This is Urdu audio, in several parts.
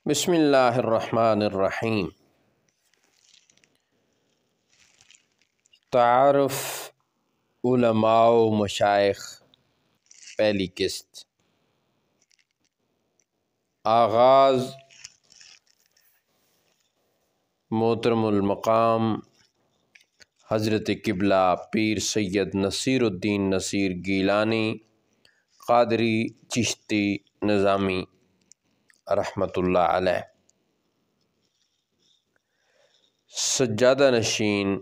بسم اللہ الرحمن الرحیم۔ تعارف علماء و مشائخ، پہلی قسط۔ آغاز محترم المقام حضرت قبلہ پیر سید نصیر الدین نصیر گیلانی قادری چشتی نظامی رحمۃ اللہ علیہ، سجادہ نشین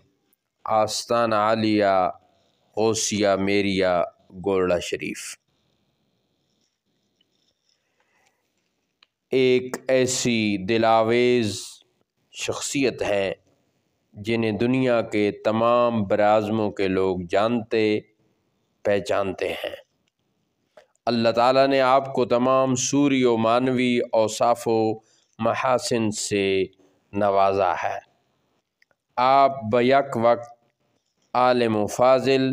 آستان عالیہ غوثیہ میریہ گولڑہ شریف۔ ایک ایسی دلاویز شخصیت ہے جنہیں دنیا کے تمام براعظموں کے لوگ جانتے پہچانتے ہیں۔ اللہ تعالیٰ نے آپ کو تمام سوری و معنوی اوصاف و محاسن سے نوازا ہے۔ آپ بیک وقت عالم و فاضل،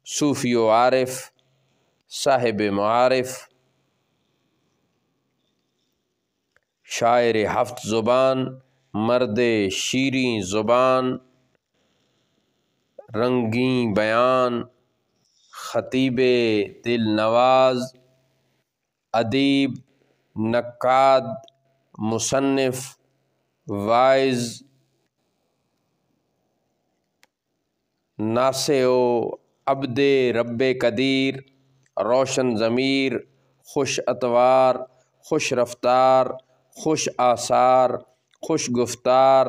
صوفی و عارف، صاحب معارف، شاعر ہفت زبان، مرد شیریں زبان، رنگیں بیان، خطیب دل نواز، ادیب، نقاد، مصنف، واعظ، ناصح و عبد رب قدیر، روشن ضمیر، خوش اطوار، خوش رفتار، خوش آثار، خوش گفتار،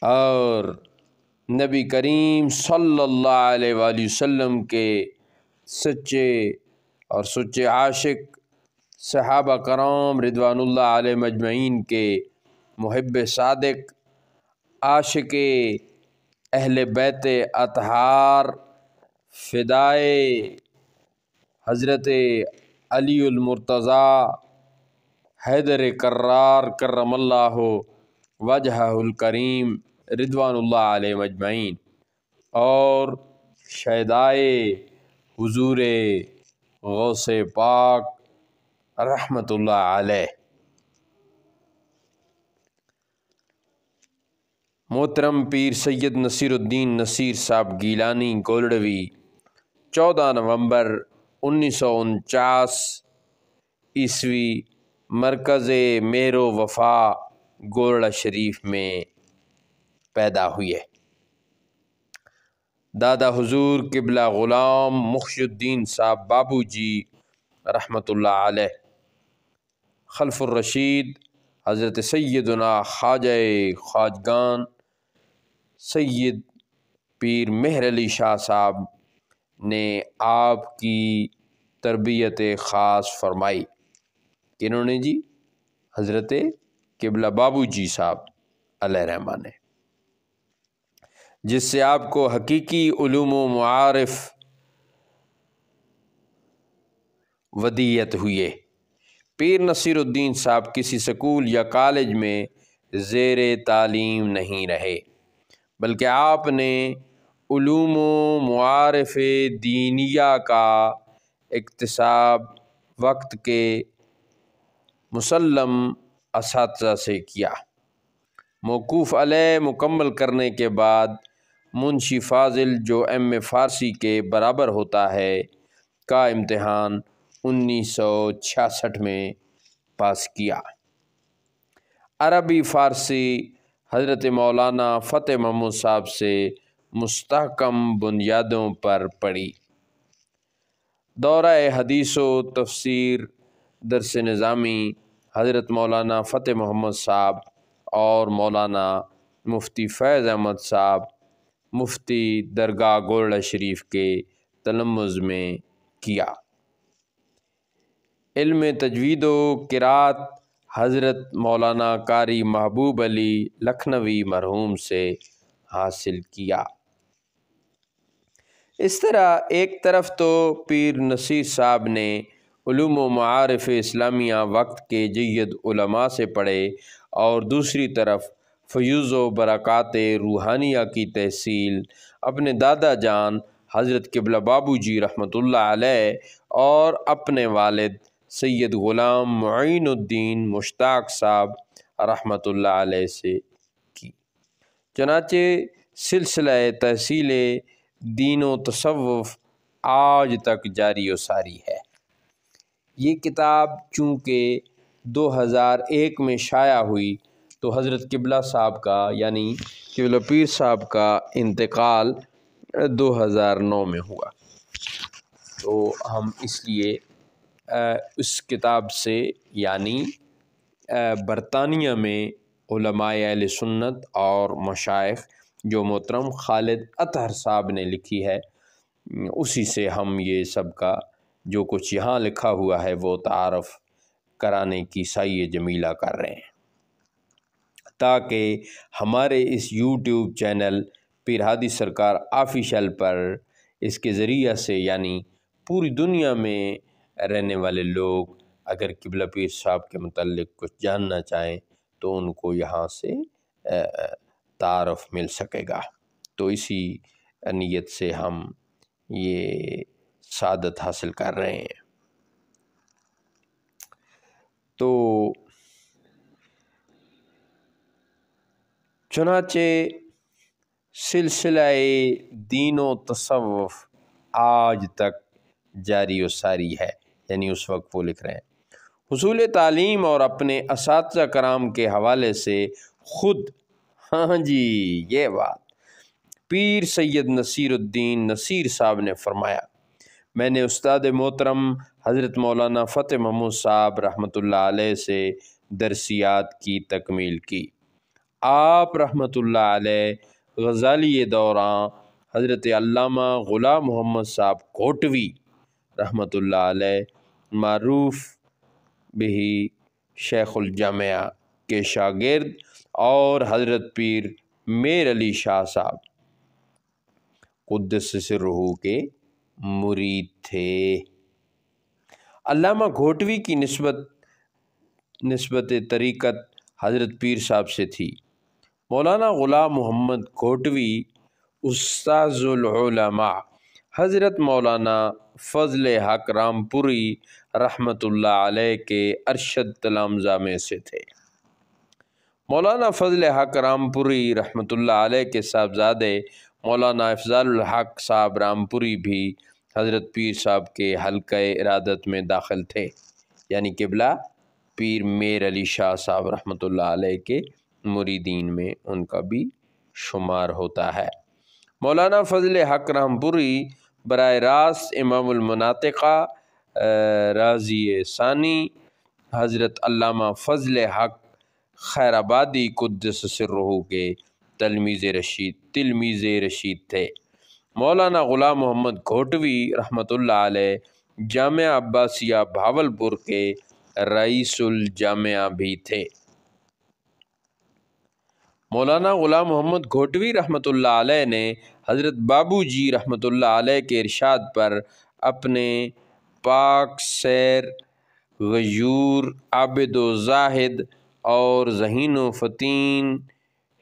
اور نبی کریم صلی اللہ علیہ وآلہ وسلم کے سچے اور سچے عاشق، صحابہ کرام رضوان اللہ علیہم اجمعین کے محب صادق، عاشق اہل بیت اطہار، فدائے حضرت علی المرتضیٰ حیدر کرار کرم اللہ وجہہ الکریم رضوان اللہ علیہم اجمعین، اور شہدائے حضور غوث پاک رحمۃ اللہ علیہ۔ محترم پیر سید نصیر الدین نصیر صاحب گیلانی گولڑوی 14 نومبر 1949 عیسوی مرکز مہر و وفا گولڑہ شریف میں پیدا ہوئے۔ دادا حضور قبلہ غلام مخشی الدین صاحب بابو جی رحمۃ اللہ علیہ، خلف الرشید حضرت سیدنا خواجہ خواجگان سید پیر مہر علی شاہ صاحب نے آپ کی تربیت خاص فرمائی۔ کنہوں نے جی؟ حضرت قبلہ بابو جی صاحب علیہ رحمہ نے، جس سے آپ کو حقیقی علوم و معارف ودیت ہوئے۔ پیر نصیر الدین صاحب کسی سکول یا کالج میں زیر تعلیم نہیں رہے، بلکہ آپ نے علوم و معارف دینیہ کا اکتساب وقت کے مسلم اساتذہ سے کیا۔ موقوف علیہ مکمل کرنے کے بعد منشی فاضل، جو ایم فارسی کے برابر ہوتا ہے، کا امتحان 1966 میں پاس کیا۔ عربی فارسی حضرت مولانا فتح محمود صاحب سے مستحکم بنیادوں پر پڑھی۔ دورہ حدیث و تفسیر درس نظامی حضرت مولانا فتح محمد صاحب اور مولانا مفتی فیض احمد صاحب مفتی درگاہ گولڑہ شریف کے تلمذ میں کیا۔ علم تجوید و قرأت حضرت مولانا قاری محبوب علی لکھنوی مرحوم سے حاصل کیا۔ اس طرح ایک طرف تو پیر نصیر صاحب نے علوم و معارف اسلامیہ وقت کے جید علماء سے پڑھے، اور دوسری طرف فیوض و برکات روحانیہ کی تحصیل اپنے دادا جان حضرت قبلہ بابو جی رحمۃ اللہ علیہ اور اپنے والد سید غلام معین الدین مشتاق صاحب رحمۃ اللہ علیہ سے کی۔ چنانچہ سلسلہ تحصیل دین و تصوف آج تک جاری و ساری ہے۔ یہ کتاب چونکہ 2001 میں شائع ہوئی تو حضرت قبلہ صاحب کا یعنی قبلہ پیر صاحب کا انتقال 2009 میں ہوا، تو ہم اس لیے اس کتاب سے یعنی برطانیہ میں علماء اہل سنت اور مشائخ جو محترم خالد اطہر صاحب نے لکھی ہے، اسی سے ہم یہ سب کا جو کچھ یہاں لکھا ہوا ہے وہ تعارف کرانے کی سعی جمیلہ کر رہے ہیں، تاکہ ہمارے اس یوٹیوب چینل پیر ہادی سرکار آفیشل پر اس کے ذریعہ سے یعنی پوری دنیا میں رہنے والے لوگ اگر قبلہ پیر صاحب کے متعلق کچھ جاننا چاہیں تو ان کو یہاں سے تعارف مل سکے گا۔ تو اسی نیت سے ہم یہ سعادت حاصل کر رہے ہیں۔ تو چنانچہ سلسلہ دین و تصوف آج تک جاری و ساری ہے، یعنی اس وقت وہ لکھ رہے ہیں حصول تعلیم اور اپنے اساتذہ کرام کے حوالے سے خود، ہاں جی یہ بات، پیر سید نصیر الدین نصیر صاحب نے فرمایا، میں نے استاد محترم حضرت مولانا فتح محمود صاحب رحمۃ اللہ علیہ سے درسیات کی تکمیل کی۔ آپ رحمۃ اللہ علیہ غزالی دوران حضرت علامہ غلام محمد صاحب کوٹوی رحمۃ اللہ علیہ معروف بھی شیخ الجامعہ کے شاگرد اور حضرت پیر میر علی شاہ صاحب قدس سرہ کے مرید تھے۔ علامہ گھوٹوی کی نسبت طریقت حضرت پیر صاحب سے تھی۔ مولانا غلام محمد گھوٹوی استاذ العلماء حضرت مولانا فضل حق رامپوری رحمۃ اللہ علیہ کے ارشد تلامذہ میں سے تھے۔ مولانا فضل حق رامپوری رحمۃ اللہ علیہ کے صاحبزادے مولانا افضال الحق صاحب رامپوری بھی حضرت پیر صاحب کے حلقہ ارادت میں داخل تھے، یعنی قبلہ پیر میر علی شاہ صاحب رحمۃ اللہ علیہ کے مریدین میں ان کا بھی شمار ہوتا ہے۔ مولانا فضل حق رامپوری براہ راست امام المناطقہ راضی ثانی حضرت علامہ فضل حق خیر آبادی قدس سرہ کے تلمیذ رشید تھے۔ مولانا غلام محمد گھوٹوی رحمۃ اللہ علیہ جامعہ عباسیہ بھاولپور کے رئیس الجامعہ بھی تھے۔ مولانا غلام محمد گھوٹوی رحمۃ اللہ علیہ نے حضرت بابو جی رحمۃ اللہ علیہ کے ارشاد پر اپنے پاک سیر، غیور، عابد و زاہد اور ذہین و فطین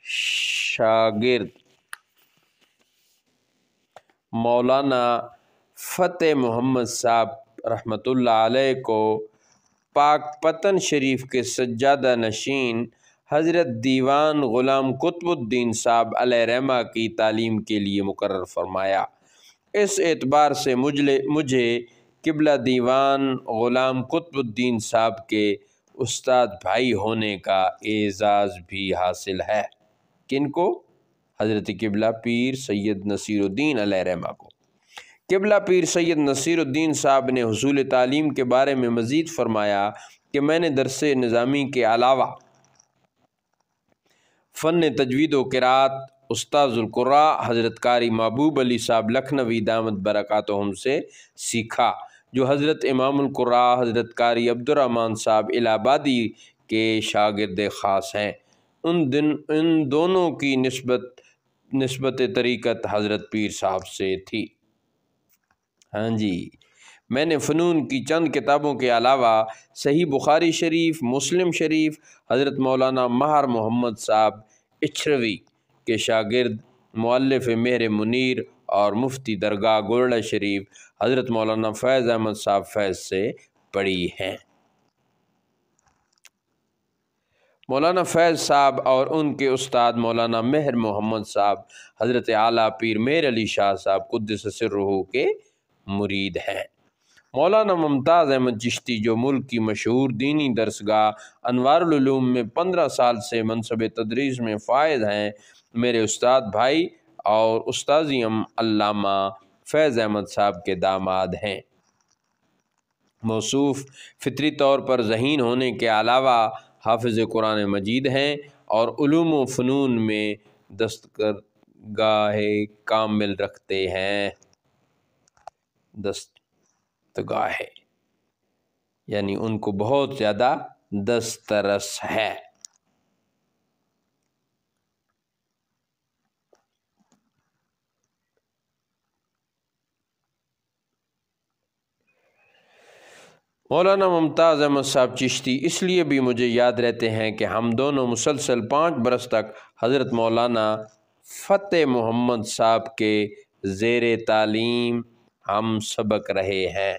شاگرد مولانا فتح محمد صاحب رحمۃ اللہ علیہ کو پاک پتن شریف کے سجادہ نشین حضرت دیوان غلام قطب الدین صاحب علیہ رحمہ کی تعلیم کے لیے مقرر فرمایا۔ اس اعتبار سے مجھے قبلہ دیوان غلام قطب الدین صاحب کے استاد بھائی ہونے کا اعزاز بھی حاصل ہے۔ کن کو؟ حضرت قبلہ پیر سید نصیر الدین علیہ رحمہ کو۔ قبلہ پیر سید نصیر الدین صاحب نے حصول تعلیم کے بارے میں مزید فرمایا کہ میں نے درس نظامی کے علاوہ فن تجوید و قرات استاذ القراء حضرت قاری محبوب علی صاحب لکھنوی دامت برکاتہم سے سیکھا، جو حضرت امام القراء حضرت قاری عبد الرحمن صاحب الہ آبادی کے شاگرد خاص ہیں۔ ان دونوں کی نسبت طریقت حضرت پیر صاحب سے تھی۔ ہاں جی، میں نے فنون کی چند کتابوں کے علاوہ صحیح بخاری شریف، مسلم شریف، حضرت مولانا مہر محمد صاحب اچھروی کے شاگرد مؤلف مہر منیر اور مفتی درگاہ گولڑہ شریف حضرت مولانا فیض احمد صاحب فیض سے پڑھی ہیں۔ مولانا فیض صاحب اور ان کے استاد مولانا مہر محمد صاحب حضرت اعلیٰ پیر میر علی شاہ صاحب قدس سرہ کے مرید ہیں۔ مولانا ممتاز احمد چشتی جو ملک کی مشہور دینی درسگاہ انوار العلوم میں 15 سال سے منصب تدریس میں فائز ہیں، میرے استاد بھائی اور استاذی علامہ فیض احمد صاحب کے داماد ہیں۔ موصوف فطری طور پر ذہین ہونے کے علاوہ حافظ قرآن مجید ہیں اور علوم و فنون میں دستگاہ کامل رکھتے ہیں۔ دستگاہ یعنی ان کو بہت زیادہ دسترس ہے۔ مولانا ممتاز احمد صاحب چشتی اس لیے بھی مجھے یاد رہتے ہیں کہ ہم دونوں مسلسل 5 برس تک حضرت مولانا فتح محمد صاحب کے زیر تعلیم ہم سبق رہے ہیں۔